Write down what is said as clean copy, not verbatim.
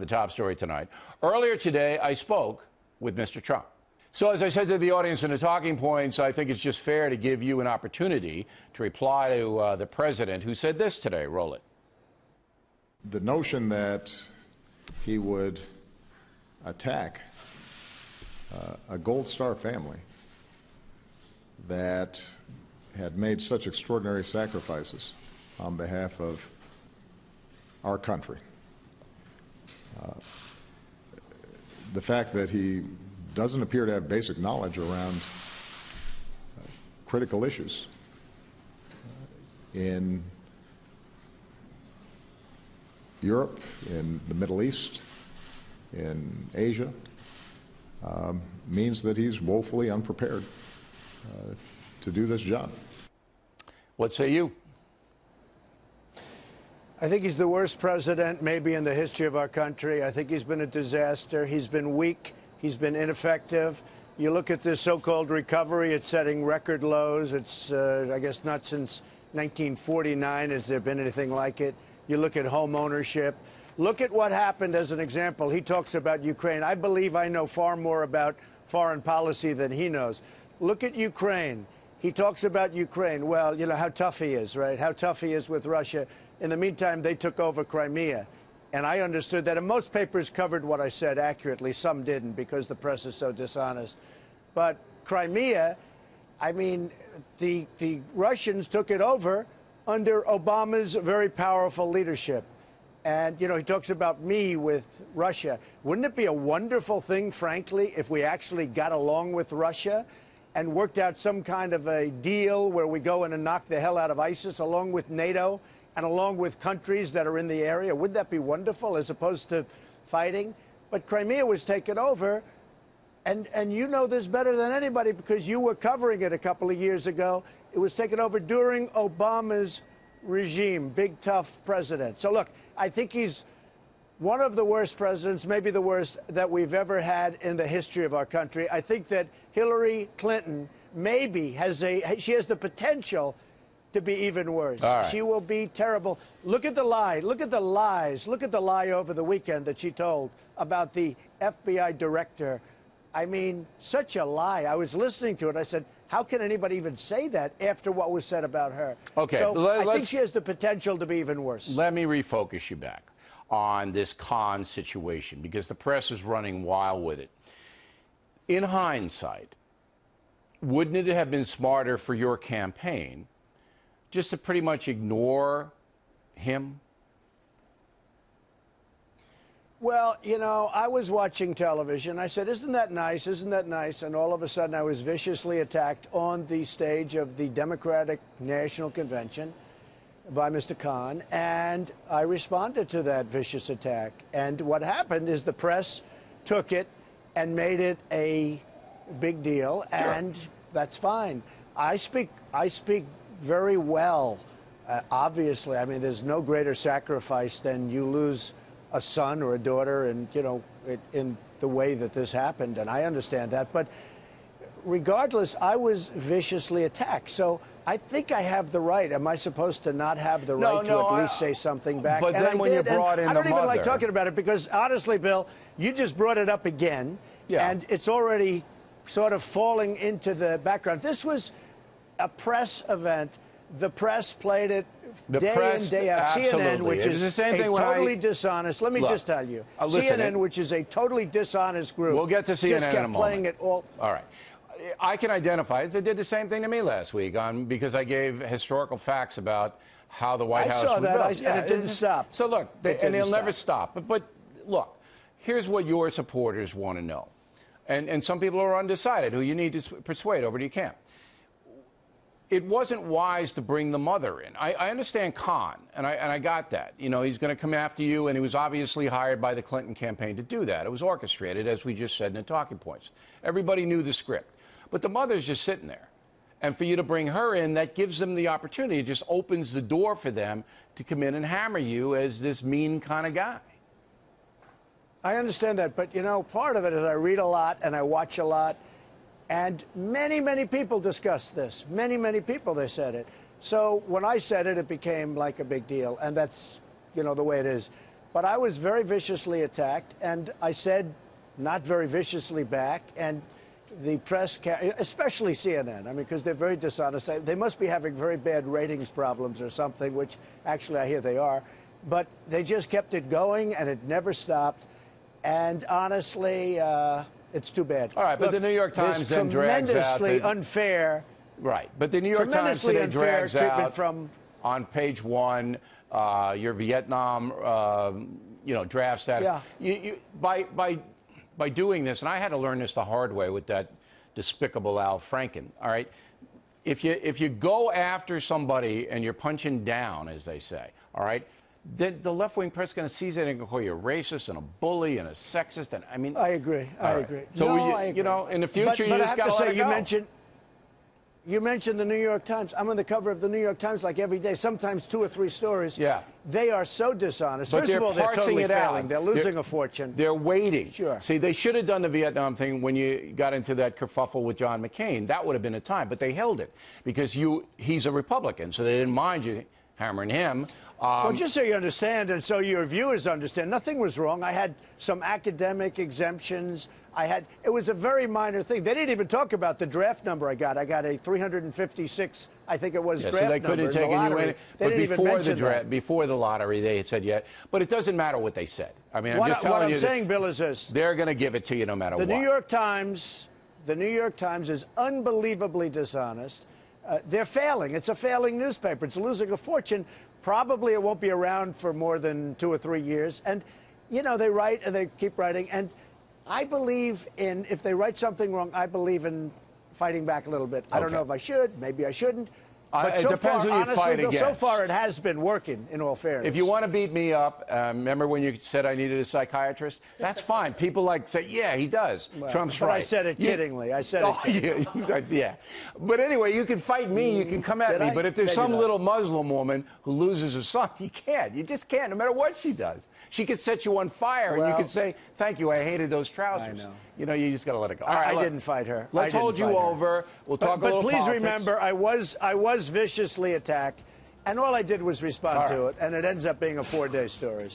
The top story tonight. Earlier today, I spoke with Mr. Trump. So as I said to the audience in the talking points, I think it's just fair to give you an opportunity to reply to the president, who said this today. Roll it. The notion that he would attack a Gold Star family that had made such extraordinary sacrifices on behalf of our country. The fact that he doesn't appear to have basic knowledge around critical issues in Europe, in the Middle East, in Asia, means that he's woefully unprepared to do this job. What say you? I think he's the worst president maybe in the history of our country. I think he's been a disaster. He's been weak. He's been ineffective. You look at this so-called recovery, it's setting record lows. It's, I guess, not since 1949 has there been anything like it. You look at home ownership. Look at what happened as an example. He talks about Ukraine. I believe I know far more about foreign policy than he knows. Look at Ukraine. He talks about Ukraine. Well, you know how tough he is, right? How tough he is with Russia. In the meantime, they took over Crimea. And I understood that. And most papers covered what I said accurately. Some didn't because the press is so dishonest. But Crimea, I mean, the Russians took it over under Obama's very powerful leadership. And, you know, he talks about me with Russia. Wouldn't it be a wonderful thing, frankly, if we actually got along with Russia and worked out some kind of a deal where we go in and knock the hell out of ISIS along with NATO and along with countries that are in the area? Wouldn't that be wonderful as opposed to fighting? But Crimea was taken over, and you know this better than anybody because you were covering it a couple of years ago. It was taken over during Obama's regime, big, tough president. So, look, I think he's one of the worst presidents, maybe the worst that we've ever had in the history of our country. I think that Hillary Clinton maybe has the potential to be even worse. Right. She will be terrible. Look at the lie. Look at the lies. Look at the lie over the weekend that she told about the FBI director. I mean, such a lie. I was listening to it. I said, how can anybody even say that after what was said about her? Okay. So I think she has the potential to be even worse. Let me refocus you back on this Khan situation because the press is running wild with it. In hindsight, wouldn't it have been smarter for your campaign just to pretty much ignore him? Well, you know, I was watching television. I said, isn't that nice? Isn't that nice? And all of a sudden I was viciously attacked on the stage of the Democratic National Convention by Mr. Khan, and I responded to that vicious attack. And what happened is the press took it and made it a big deal, and that's fine. I speak very well, obviously. I mean, there's no greater sacrifice than you lose a son or a daughter, and, you know, in the way that this happened, and I understand that. But regardless, I was viciously attacked. So I think I have the right. Am I supposed to not have the right to at least say something back? But then when you brought in the mother, I don't even like talking about it because, honestly, Bill, you just brought it up again, and it's already sort of falling into the background. This was a press event. The press played it day in, day out. CNN, which is a totally dishonest. Let me just tell you. CNN, which is a totally dishonest group. We'll get to CNN just kept in a moment. Playing it all. All right. I can identify it. They did the same thing to me last week because I gave historical facts about how the White House was built. I saw that, and it didn't stop. So look, and they'll never stop. But look, here's what your supporters want to know. And some people are undecided who you need to persuade over to your camp. It wasn't wise to bring the mother in. I understand Khan, and I got that. You know, he's going to come after you, and he was obviously hired by the Clinton campaign to do that. It was orchestrated, as we just said in the talking points. Everybody knew the script. But the mother's just sitting there. And for you to bring her in, that gives them the opportunity. It just opens the door for them to come in and hammer you as this mean kind of guy. I understand that, but, you know, part of it is I read a lot and I watch a lot. And many, many people discussed this. Many, many people, they said it. So when I said it, it became like a big deal. And that's, you know, the way it is. But I was very viciously attacked, and I said not very viciously back, and the press, especially CNN, I mean, because they're very dishonest. They must be having very bad ratings problems or something, which actually I hear they are. But they just kept it going, and it never stopped. And honestly, it's too bad. All right, but the New York Times then drags out tremendously unfair. Right, but the New York Times today drags out from on page 1 your Vietnam, draft status. Yeah. By doing this, and I had to learn this the hard way with that despicable Al Franken. All right, if you go after somebody and you're punching down, as they say, all right, then the left-wing press is going to seize it and call you a racist and a bully and a sexist. And I mean, I agree. I agree. So I agree. in the future, you just got to let it go. You mentioned the New York Times. I'm on the cover of the New York Times like every day, sometimes 2 or 3 stories. Yeah. They are so dishonest. But First of all, they're totally failing. out. They're losing a fortune. They're waiting. Sure. See, they should have done the Vietnam thing when you got into that kerfuffle with John McCain. That would have been a time. But they held it because he's a Republican, so they didn't mind you hammering him. Well, just so you understand, and so your viewers understand, nothing was wrong. I had some academic exemptions. It was a very minor thing. They didn't even talk about the draft number I got. I got a 356, I think it was, draft number. So they could have taken you in. But before the lottery, they had said But it doesn't matter what they said. I mean, I'm just telling you. What I'm saying, Bill, is this. They're going to give it to you no matter what. The New York Times is unbelievably dishonest. They're failing. It's a failing newspaper. It's losing a fortune. Probably it won't be around for more than 2 or 3 years. And, they write and they keep writing. And I believe if they write something wrong, I believe in fighting back a little bit. I don't know if I should. Maybe I shouldn't. But it depends who you fight against. So against. far, it has been working, in all fairness. If you want to beat me up, remember when you said I needed a psychiatrist? That's fine. People say, yeah, he does. Well, Trump's but right. I said it kiddingly. I said it kiddingly. Yeah. But anyway, you can fight me. You can come at me. But if there's some little Muslim woman who loses her son, you can't. You just can't, no matter what she does. She could set you on fire, and you could say, thank you, I hated those trousers. I know. You just got to let it go. All right, I didn't fight her. Let's hold you over. We'll talk a little But please politics. remember, I was viciously attacked, and all I did was respond to it, and it ends up being a 4-day story.